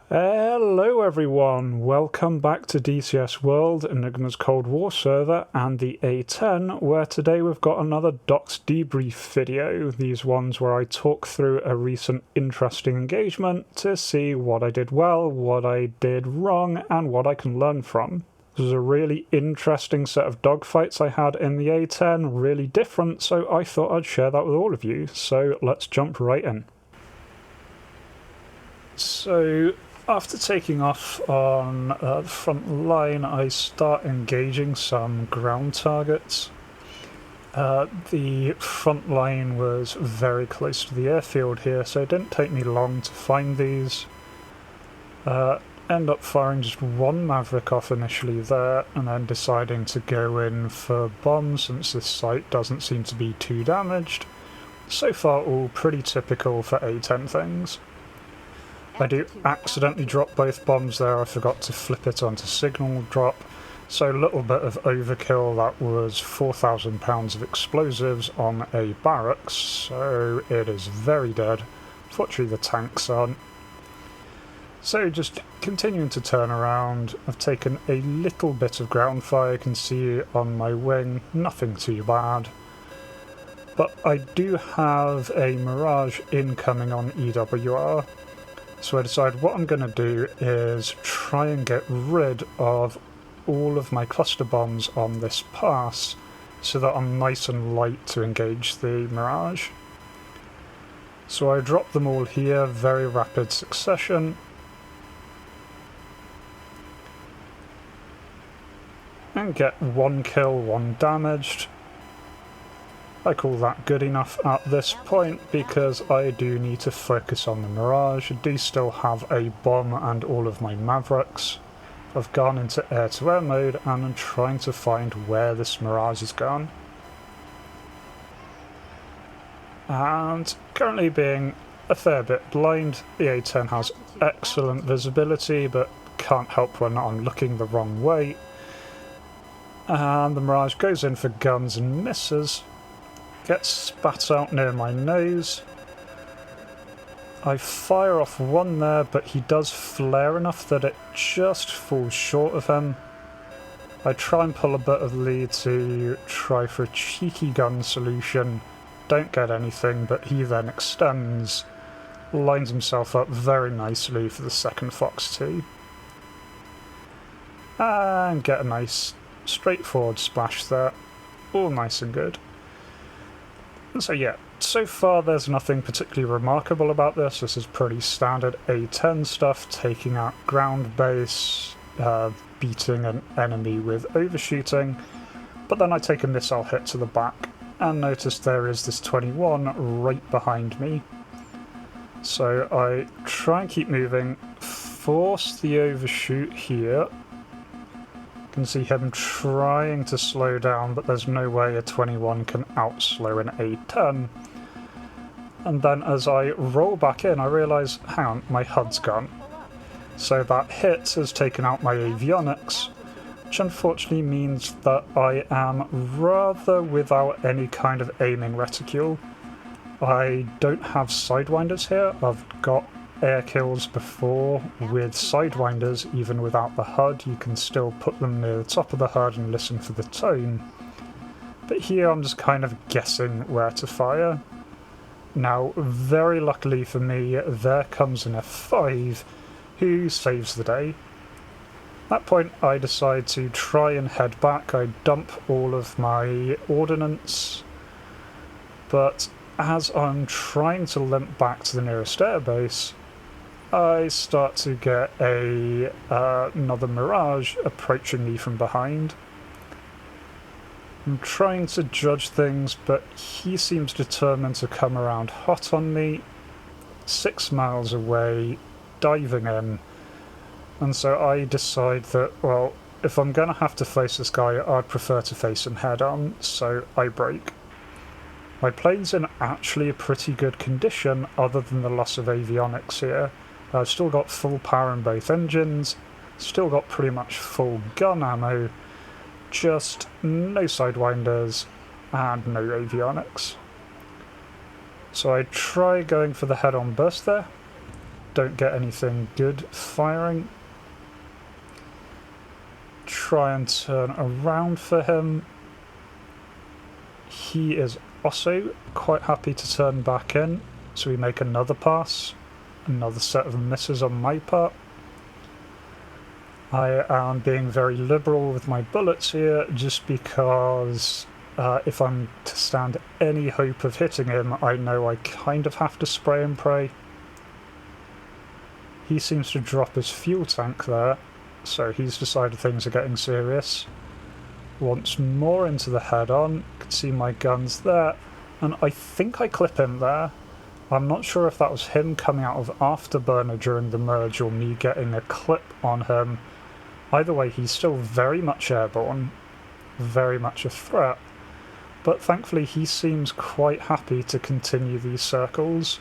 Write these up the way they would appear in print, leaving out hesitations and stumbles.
Hello everyone, welcome back to DCS World, Enigma's Cold War server, and the A-10, where today we've got another Docs debrief video, these ones where I talk through a recent interesting engagement to see what I did well, what I did wrong, and what I can learn from. This was a really interesting set of dogfights I had in the A-10, really different, so I thought I'd share that with all of you, so let's jump right in. So, after taking off on the front line, I start engaging some ground targets. The front line was very close to the airfield here, so it didn't take me long to find these. End up firing just one Maverick off initially there, and then deciding to go in for bombs since this site doesn't seem to be too damaged. So far all pretty typical for A-10 things. I do accidentally drop both bombs there, I forgot to flip it onto signal drop, so a little bit of overkill. That was 4,000 pounds of explosives on a barracks, so it is very dead. Fortunately the tanks aren't. So just continuing to turn around, I've taken a little bit of ground fire, you can see on my wing, nothing too bad. But I do have a Mirage incoming on EWR. So I decided what I'm going to do is try and get rid of all of my cluster bombs on this pass so that I'm nice and light to engage the Mirage. So I drop them all here, very rapid succession. And get one kill, one damaged. I call that good enough at this point because I do need to focus on the Mirage. I do still have a bomb and all of my Mavericks. I've gone into air-to-air mode and I'm trying to find where this Mirage has gone. And currently being a fair bit blind, the A-10 has excellent visibility but can't help when I'm looking the wrong way. And the Mirage goes in for guns and misses. Gets spat out near my nose. I fire off one there, but he does flare enough that it just falls short of him. I try and pull a bit of lead to try for a cheeky gun solution. Don't get anything, but he then extends, lines himself up very nicely for the second Fox 2. And get a nice straightforward splash there. All nice and good. So yeah, so far there's nothing particularly remarkable about this. This is pretty standard A-10 stuff, taking out ground base, beating an enemy with overshooting, but then I take a missile hit to the back and notice there is this 21 right behind me. So I try and keep moving, force the overshoot here. Can see him trying to slow down, but there's no way a 21 can outslow an A-10. And then as I roll back in, I realise, hang on, my HUD's gone. So that hit has taken out my avionics, which unfortunately means that I am rather without any kind of aiming reticule. I don't have sidewinders here. I've got air kills before with sidewinders. Even without the HUD, you can still put them near the top of the HUD and listen for the tone. But here I'm just kind of guessing where to fire. Now, very luckily for me, there comes an F5 who saves the day. At that point I decide to try and head back. I dump all of my ordnance, but as I'm trying to limp back to the nearest airbase, I start to get another Mirage approaching me from behind. I'm trying to judge things, but he seems determined to come around hot on me, 6 miles away, diving in. And so I decide that, well, if I'm going to have to face this guy, I'd prefer to face him head on, so I brake. My plane's in actually a pretty good condition other than the loss of avionics here. I've still got full power in both engines, still got pretty much full gun ammo, just no sidewinders and no avionics. So I try going for the head-on burst there, don't get anything good firing. Try and turn around for him. He is also quite happy to turn back in, so we make another pass. Another set of misses on my part. I am being very liberal with my bullets here, just because if I'm to stand any hope of hitting him, I know I kind of have to spray and pray. He seems to drop his fuel tank there, so he's decided things are getting serious. Once more into the head-on, can see my guns there, and I think I clip him there. I'm not sure if that was him coming out of afterburner during the merge or me getting a clip on him. Either way, he's still very much airborne, very much a threat, but thankfully he seems quite happy to continue these circles.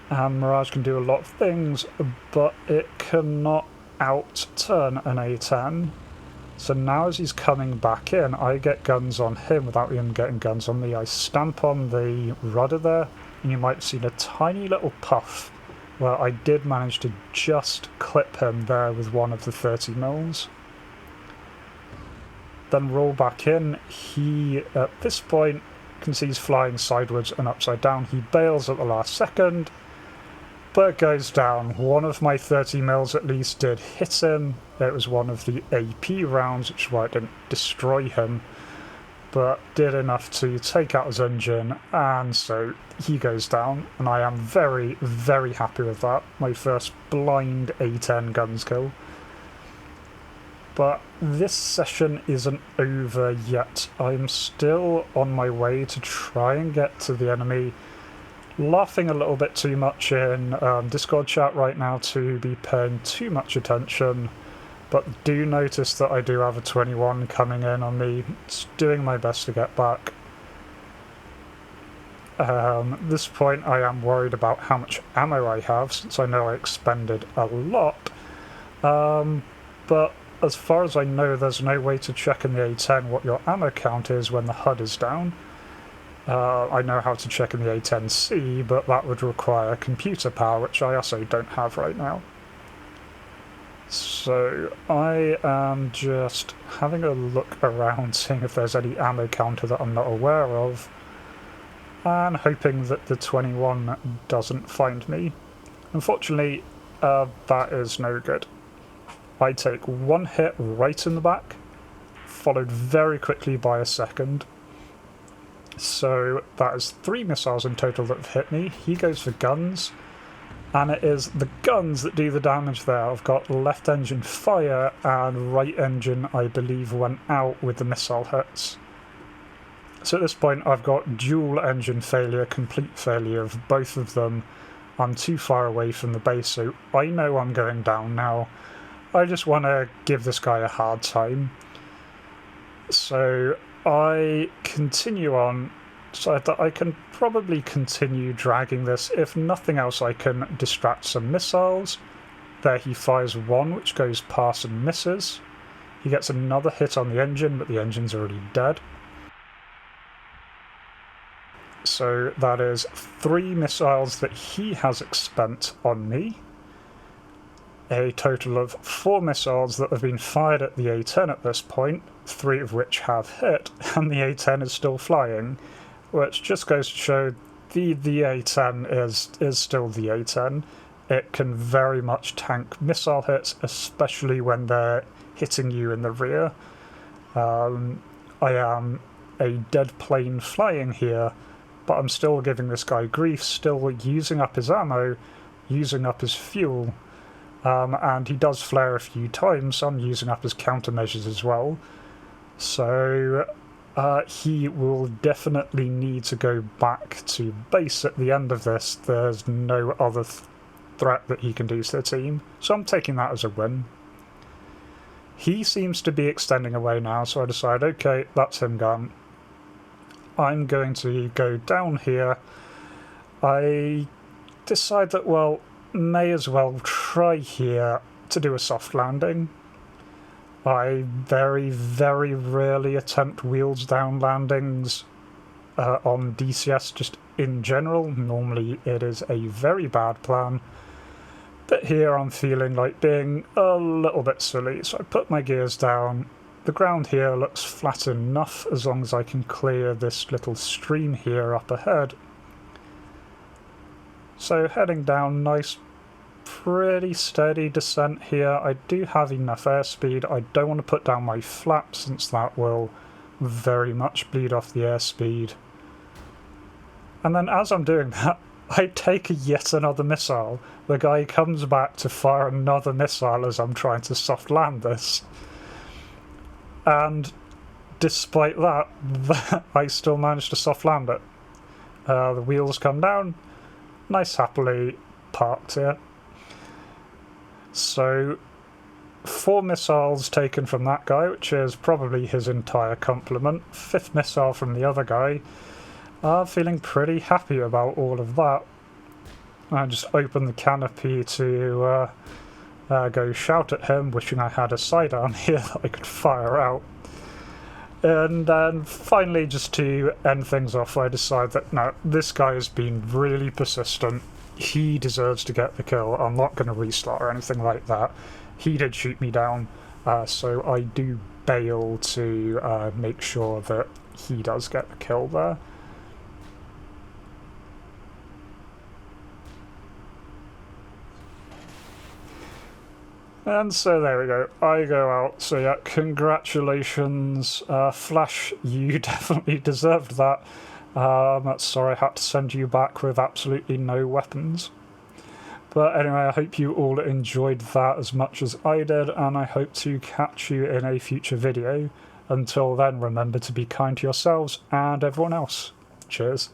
And Mirage can do a lot of things, but it cannot out-turn an A-10. So now as he's coming back in, I get guns on him without him getting guns on me. I stamp on the rudder there, and you might have seen a tiny little puff where I did manage to just clip him there with one of the 30mm. Then roll back in. He, at this point, can see he's flying sideways and upside down. He bails at the last second, but goes down. One of my 30mm at least did hit him. It was one of the AP rounds, which is why it didn't destroy him, but did enough to take out his engine, and so he goes down, and I am very, very happy with that. My first blind A-10 guns kill. But this session isn't over yet. I'm still on my way to try and get to the enemy. Laughing a little bit too much in Discord chat right now to be paying too much attention, but do notice that I do have a 21 coming in on me. It's doing my best to get back. At this point I am worried about how much ammo I have, since I know I expended a lot, but as far as I know there's no way to check in the A-10 what your ammo count is when the HUD is down. I know how to check in the A-10C, but that would require computer power, which I also don't have right now. So I am just having a look around, seeing if there's any ammo counter that I'm not aware of, and hoping that the 21 doesn't find me. Unfortunately, that is no good. I take one hit right in the back, followed very quickly by a second. So that is 3 missiles in total that have hit me. He goes for guns, and it is the guns that do the damage there. I've got left engine fire, and right engine, I believe, went out with the missile hits. So at this point I've got dual engine failure, complete failure of both of them. I'm too far away from the base, so I know I'm going down now. I just want to give this guy a hard time. So I continue on, so that I can probably continue dragging this. If nothing else, I can distract some missiles. There he fires one, which goes past and misses. He gets another hit on the engine, but the engine's already dead. So that is 3 missiles that he has expended on me. A total of 4 missiles that have been fired at the A-10 at this point, 3 of which have hit, and the A-10 is still flying, which just goes to show the A-10 is still the A-10. It can very much tank missile hits, especially when they're hitting you in the rear. I am a dead plane flying here, but I'm still giving this guy grief, still using up his ammo, using up his fuel. And he does flare a few times, so I'm using up his countermeasures as well. So he will definitely need to go back to base at the end of this. There's no other threat that he can do to the team, so I'm taking that as a win. He seems to be extending away now, so I decide, okay, that's him gone. I'm going to go down here. I decide that, well, may as well try here to do a soft landing. I very, very rarely attempt wheels down landings on DCS, just in general. Normally it is a very bad plan, but here I'm feeling like being a little bit silly, so I put my gears down. The ground here looks flat enough as long as I can clear this little stream here up ahead. So heading down, nice, pretty steady descent here. I do have enough airspeed. I don't want to put down my flaps since that will very much bleed off the airspeed. And then as I'm doing that, I take yet another missile. The guy comes back to fire another missile as I'm trying to soft land this. And despite that, I still managed to soft land it. The wheels come down, nice happily parked here. So 4 missiles taken from that guy, which is probably his entire complement. 5th missile from the other guy. Feeling pretty happy about all of that. I just opened the canopy to go shout at him, wishing I had a sidearm here that I could fire out. And then finally, just to end things off, I decide that no, this guy has been really persistent. He deserves to get the kill. I'm not going to restart or anything like that. He did shoot me down, so I do bail to make sure that he does get the kill there. And so there we go, I go out. So yeah, congratulations, Flash, you definitely deserved that. Sorry I had to send you back with absolutely no weapons. But anyway, I hope you all enjoyed that as much as I did, and I hope to catch you in a future video. Until then, remember to be kind to yourselves and everyone else. Cheers.